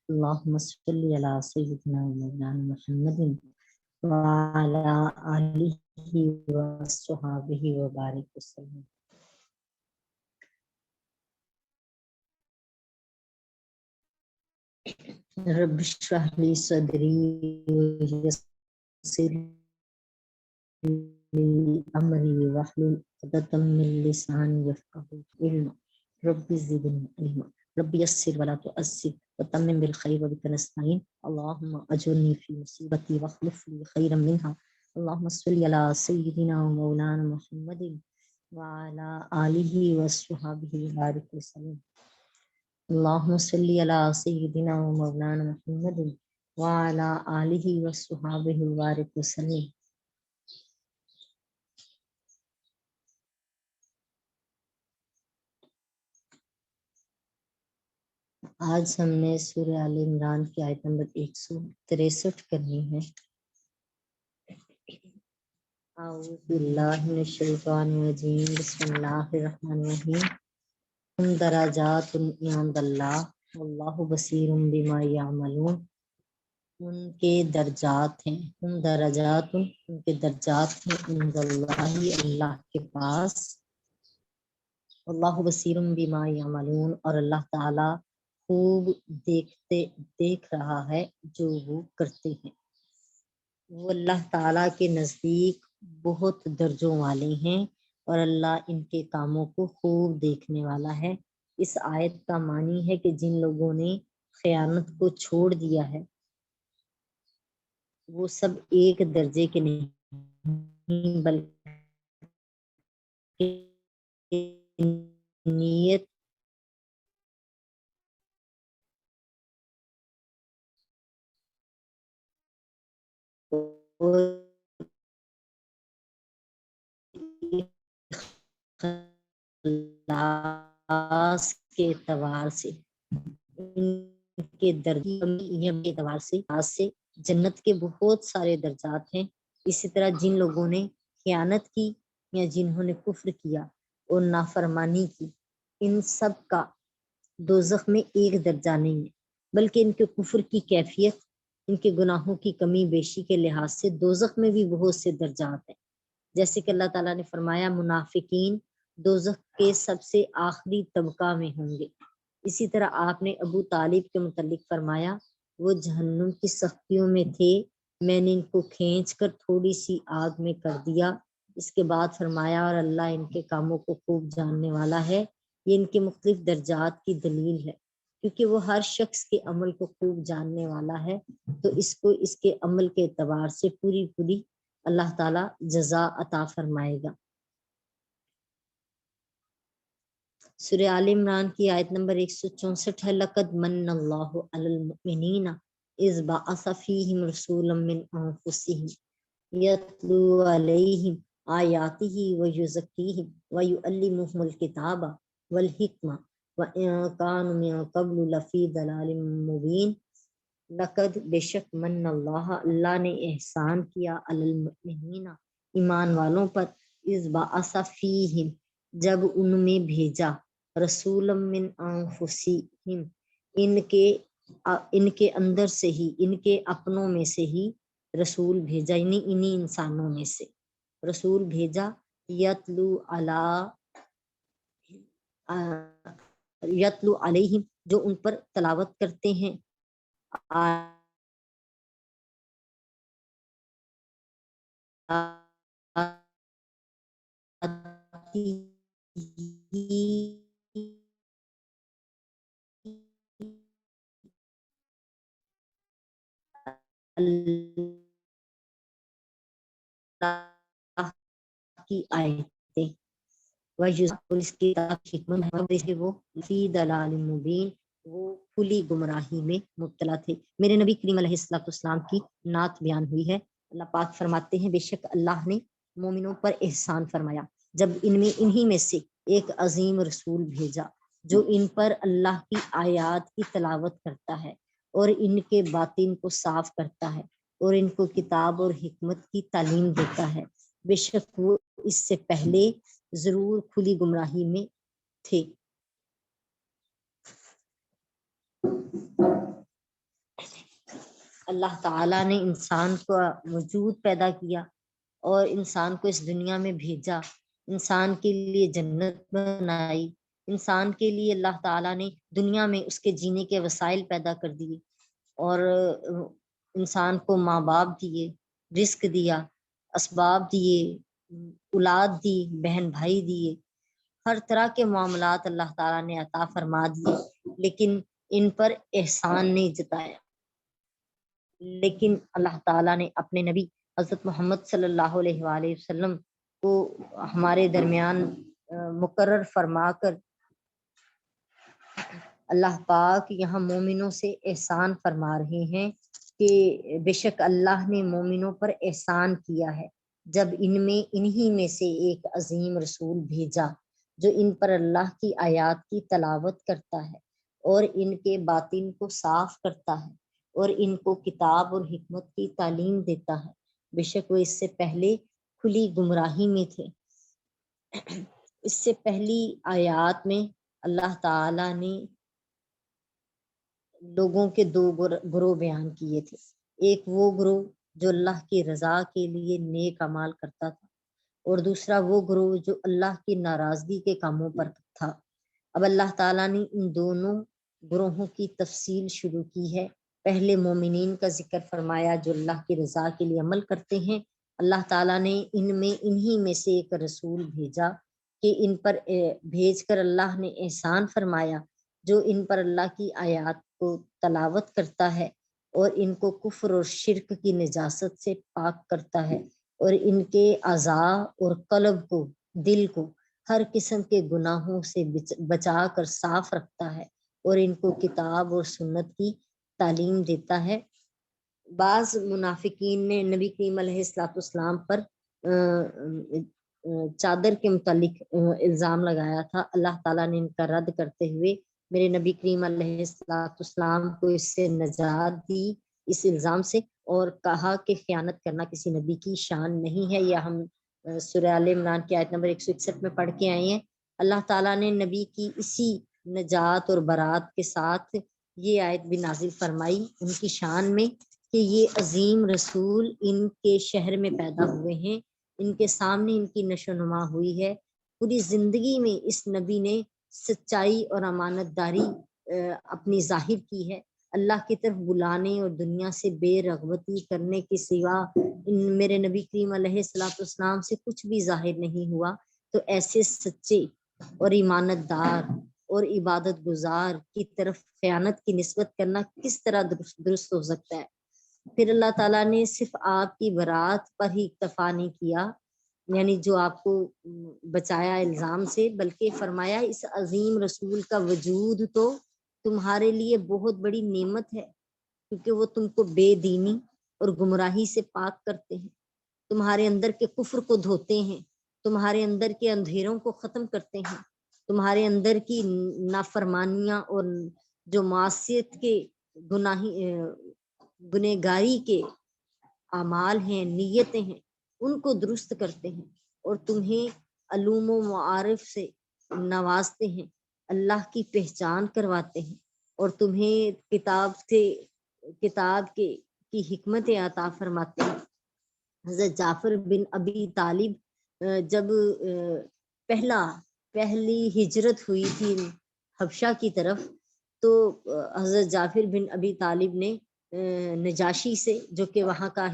اللهم صل على سيدنا مولانا محمد وعلى آله وصحبه وبارك وسلم. رب اشرح لي صدري ويسر لي أمري واحلل عقدة من لساني يفقهوا قولي. رب زدني علما رب يسر ولا تؤسر وتمم بالخير وبك نستعين. اللهم أجرني في مصيبتي واخلف لي خيرا منها. اللهم صل على سيدنا ومولانا محمد وعلى آله وصحبه وبارك وسلم. اللهم صل على سيدنا ومولانا محمد وعلى آله وصحبه وبارك وسلم. آج ہم نے سورہ آل عمران کی آیت نمبر 163 کرنی ہے. اعوذ باللہ من الشیطان الرجیم. بسم اللہ الرحمن الرحیم. ہم درجات عند اللہ واللہ بصیر بما یعملون. ان کے درجات ہیں، ہم درجات، ان کے درجات ہیں عند اللہ، اللہ کے پاس، اللہ بصیر بما یعملون، اور اللہ تعالی خوب دیکھ رہا ہے جو وہ کرتے ہیں. وہ اللہ تعالیٰ کے نزدیک بہت درجوں والے ہیں اور اللہ ان کے کاموں کو خوب دیکھنے والا ہے. اس آیت کا معنی ہے کہ جن لوگوں نے خیانت کو چھوڑ دیا ہے وہ سب ایک درجے کے نہیں بلکہ نیت اخلاص کے اعتبار سے، ان کے اعتبار سے جنت کے بہت سارے درجات ہیں. اسی طرح جن لوگوں نے خیانت کی یا جنہوں نے کفر کیا اور نافرمانی کی، ان سب کا دوزخ میں ایک درجہ نہیں ہے، بلکہ ان کے کفر کی کیفیت، ان کے گناہوں کی کمی بیشی کے لحاظ سے دوزخ میں بھی بہت سے درجات ہیں. جیسے کہ اللہ تعالیٰ نے فرمایا منافقین دوزخ کے سب سے آخری طبقہ میں ہوں گے. اسی طرح آپ نے ابو طالب کے متعلق فرمایا وہ جہنم کی سختیوں میں تھے، میں نے ان کو کھینچ کر تھوڑی سی آگ میں کر دیا. اس کے بعد فرمایا اور اللہ ان کے کاموں کو خوب جاننے والا ہے. یہ ان کے مختلف درجات کی دلیل ہے، کیونکہ وہ ہر شخص کے عمل کو خوب جاننے والا ہے، تو اس کو اس کے عمل کے اعتبار سے پوری اللہ تعالیٰ جزا عطا فرمائے گا. سورہ آل عمران کی آیت نمبر 164 ہے. لقد من اللہ علی المؤمنین اذ بعث فیہم رسولا من انفسہم یتلو علیہم آیاتہ ویزکیہم ویعلمہم الکتاب والحکمہ وإن كانوا من قبل لفی ضلال مبین. لقد بے شک من اللہ اللہ نے احسان کیا علی المؤمنین ایمان والوں پر، اذ بعث فیہم جب ان میں بھیجا، رسول من انفسہم ان کے اندر سے ہی، ان کے اپنوں میں سے ہی رسول بھیجا، یعنی انہی انسانوں میں سے رسول بھیجا. یتلو علیہم جو ان پر تلاوت کرتے ہیں اللہ کی آیتیں وہ فی ضلال مبین وہ کھلی گمراہی میں مبتلا تھے. میرے نبی کریم علیہ السلام کی نعت بیان ہوئی ہے. اللہ پاک فرماتے ہیں بے شک اللہ نے مومنوں پر احسان فرمایا جب انہی میں سے ایک عظیم رسول بھیجا جو ان پر اللہ کی آیات کی تلاوت کرتا ہے اور ان کے باطن کو صاف کرتا ہے اور ان کو کتاب اور حکمت کی تعلیم دیتا ہے. بے شک وہ اس سے پہلے ضرور کھلی گمراہی میں تھے. اللہ تعالیٰ نے انسان کو وجود پیدا کیا اور انسان کو اس دنیا میں بھیجا، انسان کے لیے جنت بنائی، انسان کے لیے اللہ تعالیٰ نے دنیا میں اس کے جینے کے وسائل پیدا کر دیے، اور انسان کو ماں باپ دیے، رزق دیا، اسباب دیے، اولاد دی، بہن بھائی دیے، ہر طرح کے معاملات اللہ تعالیٰ نے عطا فرما دیے، لیکن ان پر احسان نہیں جتایا۔ لیکن اللہ تعالیٰ نے اپنے نبی حضرت محمد صلی اللہ علیہ وآلہ وسلم کو ہمارے درمیان مقرر فرما کر اللہ پاک یہاں مومنوں سے احسان فرما رہے ہیں کہ بے شک اللہ نے مومنوں پر احسان کیا ہے جب انہی میں سے ایک عظیم رسول بھیجا جو ان پر اللہ کی آیات کی تلاوت کرتا ہے اور ان کے باطن کو صاف کرتا ہے اور ان کو کتاب اور حکمت کی تعلیم دیتا ہے، بے شک وہ اس سے پہلے کھلی گمراہی میں تھے۔ اس سے پہلی آیات میں اللہ تعالی نے لوگوں کے دو گروہ بیان کیے تھے، ایک وہ گروہ جو اللہ کی رضا کے لیے نیک اعمال کرتا تھا، اور دوسرا وہ گروہ جو اللہ کی ناراضگی کے کاموں پر تھا۔ اب اللہ تعالیٰ نے ان دونوں گروہوں کی تفصیل شروع کی ہے۔ پہلے مومنین کا ذکر فرمایا جو اللہ کی رضا کے لیے عمل کرتے ہیں۔ اللہ تعالیٰ نے انہی میں سے ایک رسول بھیجا کہ ان پر بھیج کر اللہ نے احسان فرمایا جو ان پر اللہ کی آیات کو تلاوت کرتا ہے اور ان کو کفر اور شرک کی نجاست سے پاک کرتا ہے اور ان کے اعضاء اور قلب کو، دل کو ہر قسم کے گناہوں سے بچا کر صاف رکھتا ہے اور ان کو کتاب اور سنت کی تعلیم دیتا ہے۔ بعض منافقین نے نبی کریم علیہ الصلوۃ والسلام پر چادر کے متعلق الزام لگایا تھا، اللہ تعالیٰ نے ان کا رد کرتے ہوئے میرے نبی کریم علیہ الصلوۃ والسلام کو اس سے نجات دی، اس الزام سے، اور کہا کہ خیانت کرنا کسی نبی کی شان نہیں ہے۔ یا ہم سورہ آل عمران کی آیت نمبر 161 میں پڑھ کے آئے ہیں۔ اللہ تعالیٰ نے نبی کی اسی نجات اور برات کے ساتھ یہ آیت بھی نازل فرمائی ان کی شان میں کہ یہ عظیم رسول ان کے شہر میں پیدا ہوئے ہیں، ان کے سامنے ان کی نشو نما ہوئی ہے۔ پوری زندگی میں اس نبی نے سچائی اور امانت داری اپنی ظاہر کی ہے، اللہ کی طرف بلانے اور دنیا سے بے رغبتی کرنے کے سوا میرے نبی کریم علیہ الصلوۃ والسلام سے کچھ بھی ظاہر نہیں ہوا۔ تو ایسے سچے اور ایمانت دار اور عبادت گزار کی طرف خیانت کی نسبت کرنا کس طرح درست ہو سکتا ہے؟ پھر اللہ تعالیٰ نے صرف آپ کی برات پر ہی اکتفا نہیں کیا، یعنی جو آپ کو بچایا الزام سے، بلکہ فرمایا اس عظیم رسول کا وجود تو تمہارے لیے بہت بڑی نعمت ہے، کیونکہ وہ تم کو بے دینی اور گمراہی سے پاک کرتے ہیں، تمہارے اندر کے کفر کو دھوتے ہیں، تمہارے اندر کے اندھیروں کو ختم کرتے ہیں، تمہارے اندر کی نافرمانیاں اور جو معصیت کے گنہگاری کے اعمال ہیں، نیتیں ہیں، ان کو درست کرتے ہیں اور تمہیں علوم و معارف سے نوازتے ہیں، اللہ کی پہچان کرواتے ہیں اور تمہیں کتاب کی حکمت عطا فرماتے ہیں۔ حضرت جعفر بن ابی طالب جب پہلی ہجرت ہوئی تھی حبشہ کی طرف، تو حضرت جعفر بن ابی طالب نے نجاشی سے، جو کہ وہاں کا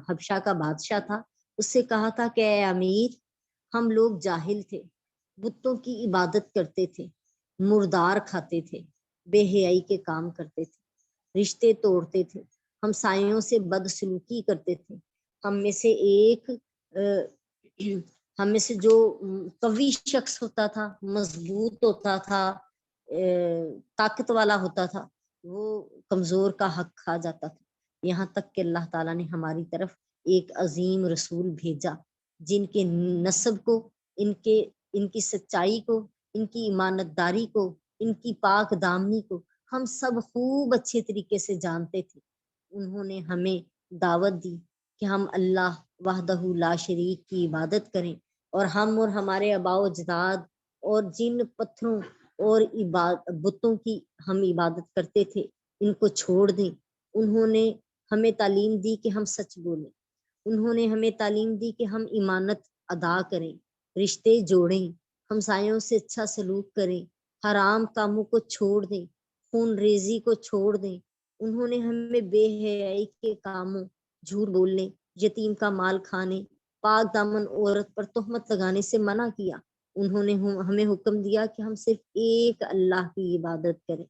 حبشہ کا بادشاہ تھا، اس سے کہا تھا کہ اے امیر، ہم لوگ جاہل تھے، بتوں کی عبادت کرتے تھے، مردار کھاتے تھے، بے حیائی کے کام کرتے تھے، رشتے توڑتے تھے، ہمسایوں سے بدسلوکی کرتے تھے، ہم میں سے جو قوی شخص ہوتا تھا، مضبوط ہوتا تھا، طاقت والا ہوتا تھا، وہ کمزور کا حق کھا جاتا تھا۔ یہاں تک کہ اللہ تعالیٰ نے ہماری طرف ایک عظیم رسول بھیجا جن کے نسب کو، ان کی سچائی کو، ان کی ایمانت داری کو، ان کی پاک دامنی کو ہم سب خوب اچھے طریقے سے جانتے تھے۔ انہوں نے ہمیں دعوت دی کہ ہم اللہ وحدہ لا شریک کی عبادت کریں، اور ہم اور ہمارے آباء و اجداد اور جن پتھروں اور بتوں کی ہم عبادت کرتے تھے ان کو چھوڑ دیں۔ انہوں نے ہمیں تعلیم دی کہ ہم سچ بولیں، انہوں نے ہمیں تعلیم دی کہ ہم امانت ادا کریں، رشتے جوڑیں، ہمسایوں سے اچھا سلوک کریں، حرام کاموں کو چھوڑ دیں، خون ریزی کو چھوڑ دیں۔ انہوں نے ہمیں بے حیائی کے کاموں، جھوٹ بولنے، یتیم کا مال کھانے، پاک دامن عورت پر تہمت لگانے سے منع کیا۔ انہوں نے ہمیں حکم دیا کہ ہم صرف ایک اللہ کی عبادت کریں،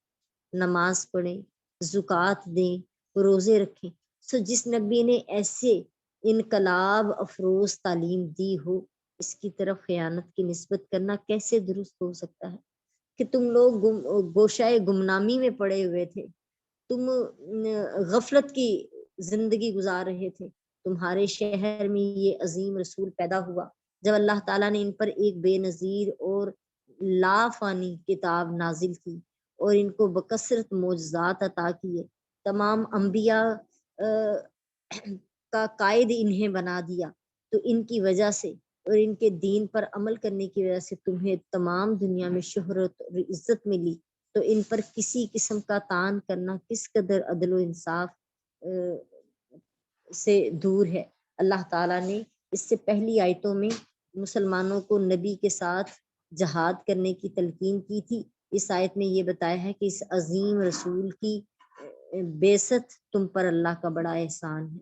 نماز پڑھیں، زکوٰۃ دیں، روزے رکھیں۔ سو جس نبی نے ایسے انقلاب افروز تعلیم دی ہو، اس کی طرف خیانت کی نسبت کرنا کیسے درست ہو سکتا ہے؟ کہ تم لوگ گوشائے گمنامی میں پڑے ہوئے تھے، تم غفلت کی زندگی گزار رہے تھے، تمہارے شہر میں یہ عظیم رسول پیدا ہوا جب اللہ تعالیٰ نے ان پر ایک بے نظیر اور لافانی کتاب نازل کی اور ان کو بکثرت معجزات عطا کیے۔ تمام انبیاء کا قائد انہیں بنا دیا، تو ان کی وجہ سے اور ان کے دین پر عمل کرنے کی وجہ سے تمہیں تمام دنیا میں شہرت اور عزت ملی، تو ان پر کسی قسم کا تان کرنا کس قدر عدل و انصاف سے دور ہے۔ اللہ تعالیٰ نے اس سے پہلی آیتوں میں مسلمانوں کو نبی کے ساتھ جہاد کرنے کی تلقین کی تھی، اس آیت میں یہ بتایا ہے کہ اس عظیم رسول کی بعثت تم پر اللہ کا بڑا احسان ہے،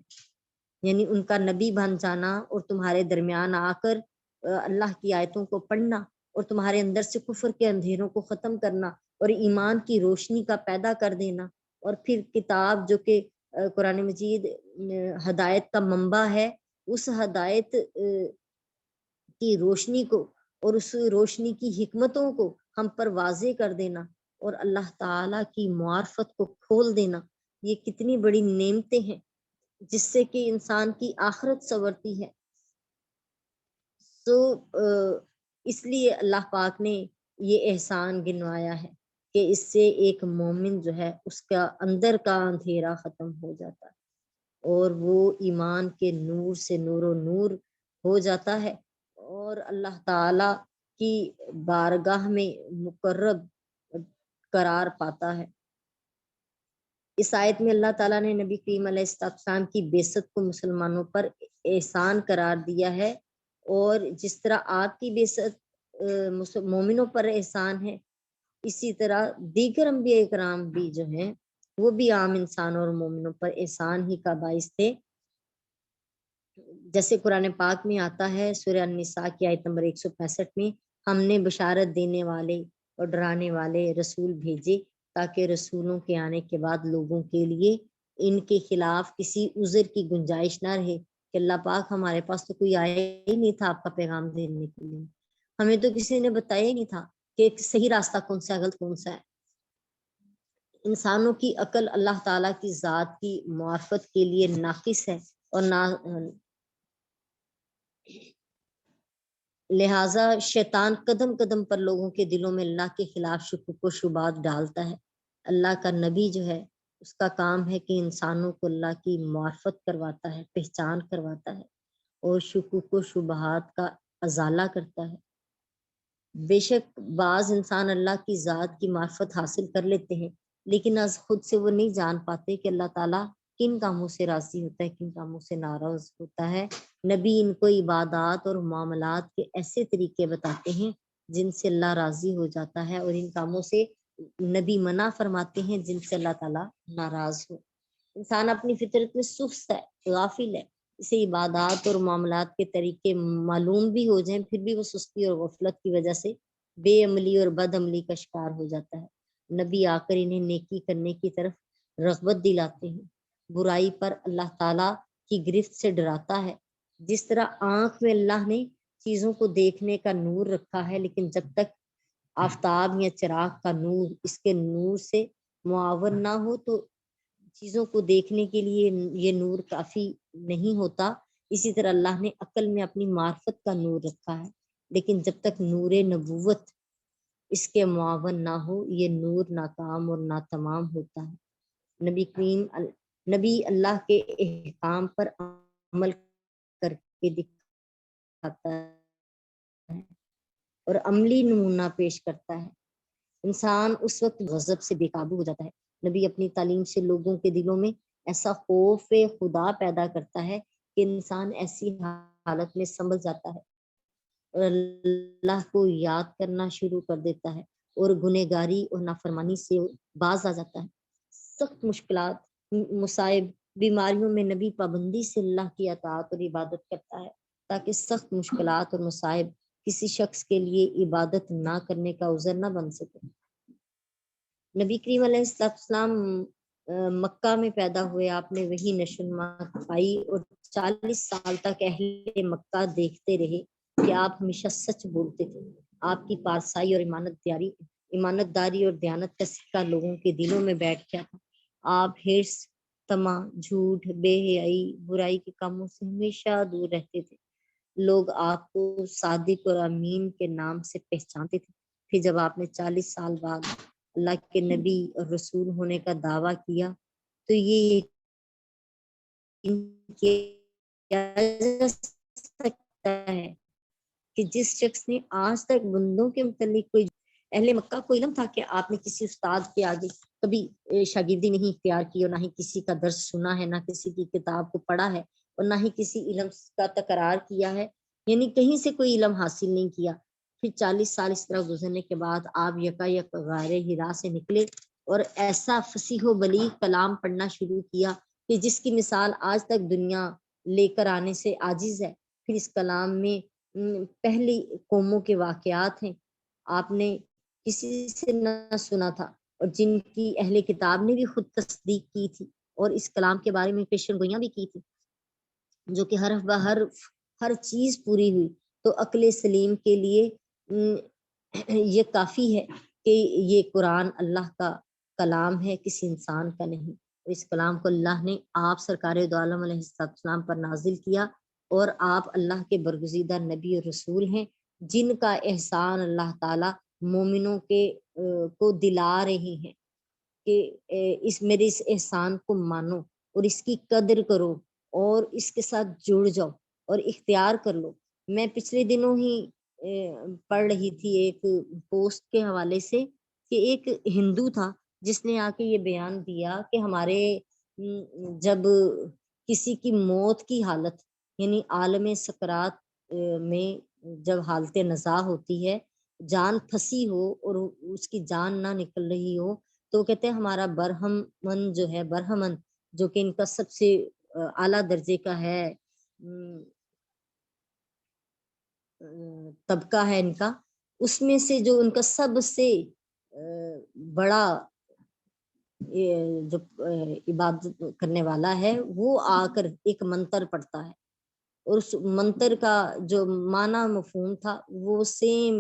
یعنی ان کا نبی بن جانا اور تمہارے درمیان آ کر اللہ کی آیتوں کو پڑھنا اور تمہارے اندر سے کفر کے اندھیروں کو ختم کرنا اور ایمان کی روشنی کا پیدا کر دینا، اور پھر کتاب جو کہ قرآن مجید ہدایت کا منبع ہے، اس ہدایت کی روشنی کو اور اس روشنی کی حکمتوں کو ہم پر واضح کر دینا اور اللہ تعالیٰ کی معرفت کو کھول دینا، یہ کتنی بڑی نعمتیں ہیں جس سے کہ انسان کی آخرت سنورتی ہے۔ تو اس لیے اللہ پاک نے یہ احسان گنوایا ہے کہ اس سے ایک مومن جو ہے اس کا اندر کا اندھیرا ختم ہو جاتا ہے اور وہ ایمان کے نور سے نور و نور ہو جاتا ہے اور اللہ تعالی کی بارگاہ میں مقرب قرار پاتا ہے۔ اس آیت میں اللہ تعالیٰ نے نبی کریم علیہ السلام کی بعثت کو مسلمانوں پر احسان قرار دیا ہے، اور جس طرح آپ کی بعثت مومنوں پر احسان ہے، اسی طرح دیگر انبیاء کرام بھی جو ہیں وہ بھی عام انسانوں اور مومنوں پر احسان ہی کا باعث تھے۔ جیسے قرآن پاک میں آتا ہے سورہ النساء کی آیت نمبر 165 میں، ہم نے بشارت دینے والے اور ڈرانے والے رسول بھیجے تاکہ رسولوں کے آنے کے بعد لوگوں کے لیے ان کے خلاف کسی عذر کی گنجائش نہ رہے کہ اللہ پاک ہمارے پاس تو کوئی آیا ہی نہیں تھا آپ کا پیغام دینے کے لیے، ہمیں تو کسی نے بتایا ہی نہیں تھا کہ صحیح راستہ کون سا ہے غلط کون سا ہے۔ انسانوں کی عقل اللہ تعالیٰ کی ذات کی معرفت کے لیے ناقص ہے اور لہٰذا شیطان قدم قدم پر لوگوں کے دلوں میں اللہ کے خلاف شکوک و شبہات ڈالتا ہے۔ اللہ کا نبی جو ہے اس کا کام ہے کہ انسانوں کو اللہ کی معرفت کرواتا ہے، پہچان کرواتا ہے اور شکوک و شبہات کا ازالہ کرتا ہے۔ بے شک بعض انسان اللہ کی ذات کی معرفت حاصل کر لیتے ہیں لیکن از خود سے وہ نہیں جان پاتے کہ اللہ تعالیٰ کن کاموں سے راضی ہوتا ہے، کن کاموں سے ناراض ہوتا ہے۔ نبی ان کو عبادات اور معاملات کے ایسے طریقے بتاتے ہیں جن سے اللہ راضی ہو جاتا ہے، اور ان کاموں سے نبی منع فرماتے ہیں جن سے اللہ تعالیٰ ناراض ہو۔ انسان اپنی فطرت میں سست ہے، غافل ہے، اسے عبادات اور معاملات کے طریقے معلوم بھی ہو جائیں پھر بھی وہ سستی اور غفلت کی وجہ سے بے عملی اور بد عملی کا شکار ہو جاتا ہے۔ نبی آ کر انہیں نیکی کرنے کی طرف رغبت دلاتے ہیں، برائی پر اللہ تعالیٰ کی گرفت سے ڈراتا ہے۔ جس طرح آنکھ میں اللہ نے چیزوں کو دیکھنے کا نور رکھا ہے، لیکن جب تک آفتاب یا چراغ کا نور اس کے نور سے معاون نہ ہو تو چیزوں کو دیکھنے کے لیے یہ نور کافی نہیں ہوتا، اسی طرح اللہ نے عقل میں اپنی معرفت کا نور رکھا ہے، لیکن جب تک نور نبوت اس کے معاون نہ ہو یہ نور ناکام اور ناتمام ہوتا ہے۔ نبی اللہ کے احکام پر عمل کر کے دکھاتا ہے اور عملی نمونہ پیش کرتا ہے۔ انسان اس وقت غضب سے بے قابو ہو جاتا ہے۔ نبی اپنی تعلیم سے لوگوں کے دلوں میں ایسا خوف خدا پیدا کرتا ہے کہ انسان ایسی حالت میں سنبھل جاتا ہے اور اللہ کو یاد کرنا شروع کر دیتا ہے اور گنہگاری اور نافرمانی سے باز آ جاتا ہے۔ سخت مشکلات، مصائب، بیماریوں میں نبی پابندی سے اللہ کی اطاعت اور عبادت کرتا ہے تاکہ سخت مشکلات اور مصائب کسی شخص کے لیے عبادت نہ کرنے کا عذر نہ بن سکے۔ نبی کریم علیہ السلام مکہ میں پیدا ہوئے، آپ نے وہی نشو و نما پائی اور 40 سال تک اہل مکہ دیکھتے رہے کہ آپ ہمیشہ سچ بولتے تھے۔ آپ کی پارسائی اور ایمانت داری اور دیانت کا سکہ لوگوں کے دلوں میں بیٹھ گیا تھا۔ آپ حرص، طمع، جھوٹ، بے حیائی، برائی کے کاموں سے ہمیشہ دور رہتے تھے۔ لوگ آپ کو صادق اور امین کے نام سے پہچانتے تھے۔ پھر جب آپ نے 40 سال بعد اللہ کے نبی اور رسول ہونے کا دعویٰ کیا تو یہ کیا جا سکتا ہے کہ جس شخص نے آج تک بندوں کے متعلق کوئی، اہل مکہ کو علم تھا کہ آپ نے کسی استاد کے آگے کبھی شاگردی نہیں اختیار کی اور نہ ہی کسی کا درس سنا ہے، نہ کسی کی کتاب کو پڑھا ہے اور نہ ہی کسی علم کا تکرار کیا ہے، یعنی کہیں سے کوئی علم حاصل نہیں کیا۔ پھر 40 سال اس طرح گزرنے کے بعد آپ یکایک غار حرا سے نکلے اور ایسا فصیح و بلیغ کلام پڑھنا شروع کیا کہ جس کی مثال آج تک دنیا لے کر آنے سے عاجز ہے۔ پھر اس کلام میں پہلی قوموں کے واقعات ہیں، آپ نے کسی سے نہ سنا تھا اور جن کی اہل کتاب نے بھی خود تصدیق کی تھی اور اس کلام کے بارے میں پیشن گوئیاں بھی کی تھی، جو کہ حرف بہ حرف ہر چیز پوری ہوئی۔ تو عقل سلیم کے لیے یہ کافی ہے کہ یہ قرآن اللہ کا کلام ہے، کسی انسان کا نہیں۔ اس کلام کو اللہ نے آپ سرکار دو عالم علیہ السلام پر نازل کیا اور آپ اللہ کے برگزیدہ نبی اور رسول ہیں جن کا احسان اللہ تعالی مومنوں کے کو دلا رہے ہیں کہ اس میرے اس احسان کو مانو اور اس کی قدر کرو اور اس کے ساتھ جڑ جاؤ اور اختیار کر لو۔ میں پچھلے دنوں ہی پڑھ رہی تھی ایک پوسٹ کے حوالے سے کہ ایک ہندو تھا جس نے آ کے یہ بیان دیا کہ ہمارے جب کسی کی موت کی حالت یعنی عالم سکرات میں جب حالت نزاع ہوتی ہے، جان پھنسی ہو اور اس کی جان نہ نکل رہی ہو، تو کہتے ہیں ہمارا برہمن جو ہے، برہمن جو کہ ان کا سب سے اعلیٰ درجے کا ہے طبقہ ہے ان کا، اس میں سے جو ان کا سب سے بڑا جو عبادت کرنے والا ہے وہ آ کر ایک منتر پڑھتا ہے اور اس منتر کا جو معنی مفہوم تھا وہ سیم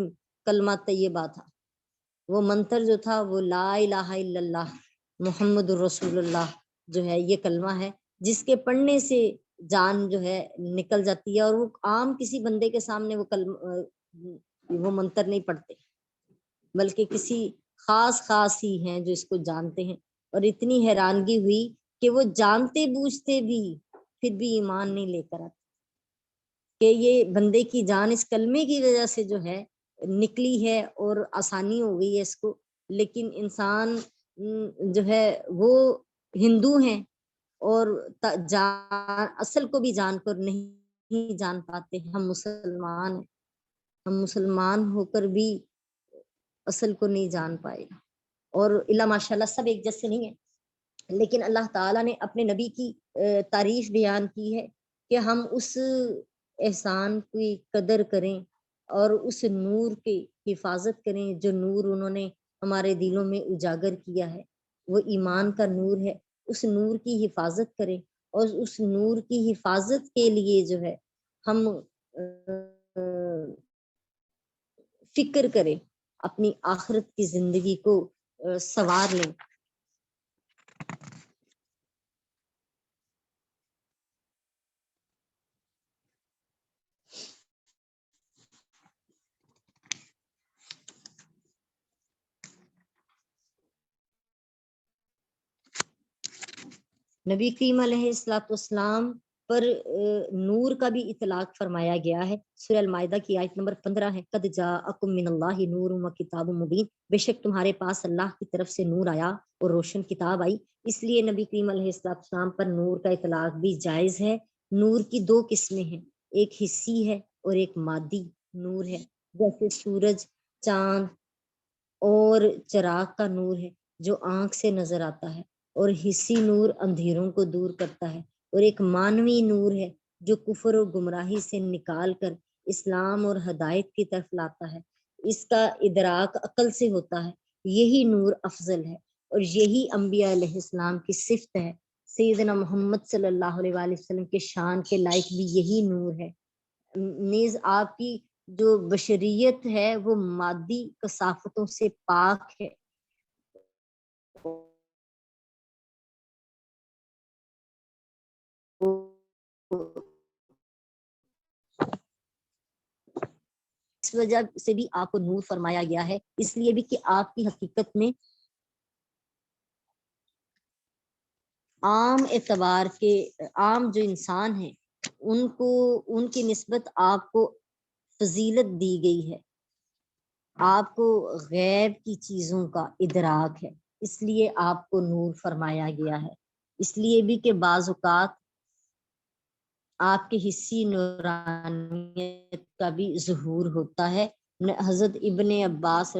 کلمہ طیبہ تھا۔ وہ منتر جو تھا وہ لا الہ الا اللہ محمد رسول اللہ جو ہے، یہ کلمہ ہے جس کے پڑھنے سے جان جو ہے نکل جاتی ہے، اور وہ عام کسی بندے کے سامنے وہ منتر نہیں پڑھتے بلکہ کسی خاص ہی ہیں جو اس کو جانتے ہیں۔ اور اتنی حیرانگی ہوئی کہ وہ جانتے بوجھتے بھی پھر بھی ایمان نہیں لے کر آتے کہ یہ بندے کی جان اس کلمے کی وجہ سے جو ہے نکلی ہے اور آسانی ہو گئی ہے اس کو، لیکن انسان جو ہے وہ ہندو ہیں اور اصل کو بھی جان کر نہیں جان پاتے۔ ہم مسلمان ہو کر بھی اصل کو نہیں جان پائے، اور اللہ ماشاءاللہ سب ایک جیسے نہیں ہیں، لیکن اللہ تعالیٰ نے اپنے نبی کی تعریف بیان کی ہے کہ ہم اس احسان کی قدر کریں اور اس نور کی حفاظت کریں جو نور انہوں نے ہمارے دلوں میں اجاگر کیا ہے، وہ ایمان کا نور ہے۔ اس نور کی حفاظت کریں اور اس نور کی حفاظت کے لیے جو ہے ہم فکر کریں، اپنی آخرت کی زندگی کو سنوار لیں۔ نبی کریم علیہ السلام پر نور کا بھی اطلاق فرمایا گیا ہے. سورہ المائدہ کی آیت نمبر 15 ہے، قد جاءکم من اللہ نور و کتاب مبین، بے شک تمہارے پاس اللہ کی طرف سے نور آیا اور روشن کتاب آئی. اس لیے نبی کریم علیہ السلام پر نور کا اطلاق بھی جائز ہے. نور کی دو قسمیں ہیں، ایک حسی ہے اور ایک مادی نور ہے. جیسے سورج، چاند اور چراغ کا نور ہے جو آنکھ سے نظر آتا ہے، اور حسی نور اندھیروں کو دور کرتا ہے. اور ایک مانوی نور ہے جو کفر و گمراہی سے نکال کر اسلام اور ہدایت کی طرف لاتا ہے. اس کا ادراک عقل سے ہوتا ہے. یہی نور افضل ہے اور یہی انبیاء علیہ السلام کی صفت ہے. سیدنا محمد صلی اللہ علیہ وآلہ وسلم کے شان کے لائق بھی یہی نور ہے. نیز آپ کی جو بشریت ہے وہ مادی کثافتوں سے پاک ہے. اس وجہ سے بھی آپ کو نور فرمایا گیا ہے، اس لیے بھی کہ آپ کی حقیقت میں عام اعتبار کے عام جو انسان ہیں ان کی نسبت آپ کو فضیلت دی گئی ہے. آپ کو غیب کی چیزوں کا ادراک ہے، اس لیے آپ کو نور فرمایا گیا ہے. اس لیے بھی کہ بعض اوقات آپ کے حصی نورانیت کا بھی ظہور ہوتا ہے. حضرت ابن عباس